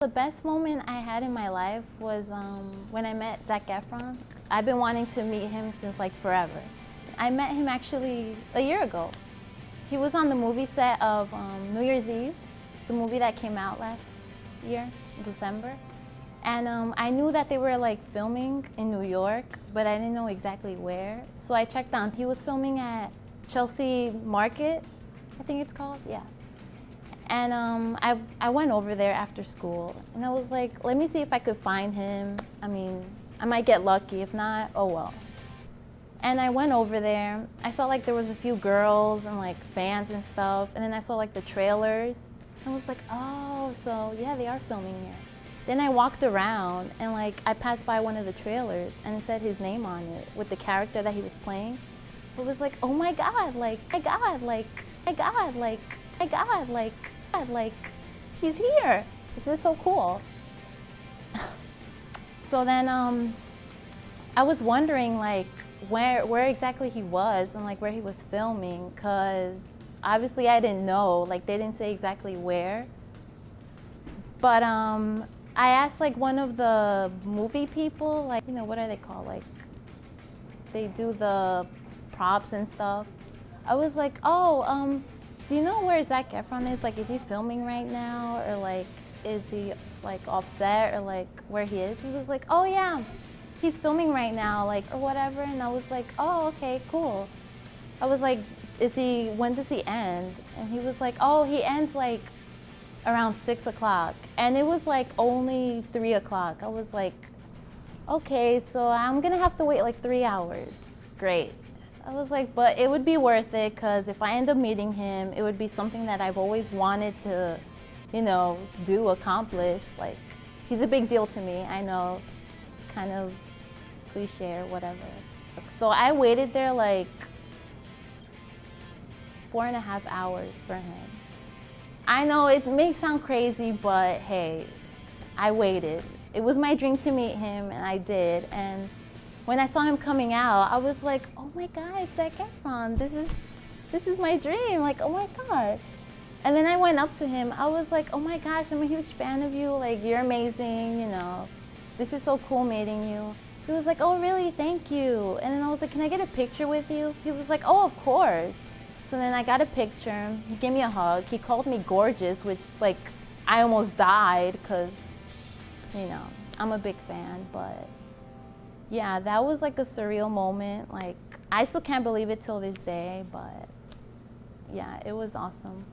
The best moment I had in my life was when I met Zac Efron. I've been wanting to meet him since like forever. I met him actually a year ago. He was on the movie set of New Year's Eve, the movie that came out last year, December. And I knew that they were like filming in New York, but I didn't know exactly where. So I checked on, he was filming at Chelsea Market, I think it's called, yeah. And I went over there after school, and I was like, let me see if I could find him. I mean, I might get lucky, if not, oh well. And I went over there, I saw like there was a few girls and like fans and stuff, and then I saw like the trailers. I was like, oh, so yeah, they are filming here. Then I walked around and like I passed by one of the trailers and it said his name on it with the character that he was playing. It was like, oh my God, like, my God, like, my God, like, my God, like, he's here. This is so cool. So then I was wondering like where exactly he was and like where he was filming, cause obviously I didn't know, like they didn't say exactly where. But I asked like one of the movie people, like, you know, what are they called? Like, they do the props and stuff. I was like, oh, do you know where Zac Efron is? Like, is he filming right now? Or like, is he like offset or like where he is? He was like, oh yeah, he's filming right now, like, or whatever. And I was like, oh, okay, cool. I was like, when does he end? And he was like, oh, he ends like around 6 o'clock. And it was like only 3 o'clock. I was like, okay, so I'm gonna have to wait like 3 hours. Great. I was like, but it would be worth it, because if I end up meeting him, it would be something that I've always wanted to, you know, accomplish. Like, he's a big deal to me. I know it's kind of cliche or whatever. So I waited there like 4.5 hours for him. I know it may sound crazy, but hey, I waited. It was my dream to meet him, and I did. And when I saw him coming out, I was like, oh my God, it's Zac Efron. This is my dream. Like, oh my God. And then I went up to him. I was like, oh my gosh, I'm a huge fan of you. Like, you're amazing, you know. This is so cool meeting you. He was like, oh really, thank you. And then I was like, can I get a picture with you? He was like, oh, of course. So then I got a picture. He gave me a hug. He called me gorgeous, which like, I almost died because, you know, I'm a big fan, but yeah, that was like a surreal moment. Like, I still can't believe it till this day, but yeah, it was awesome.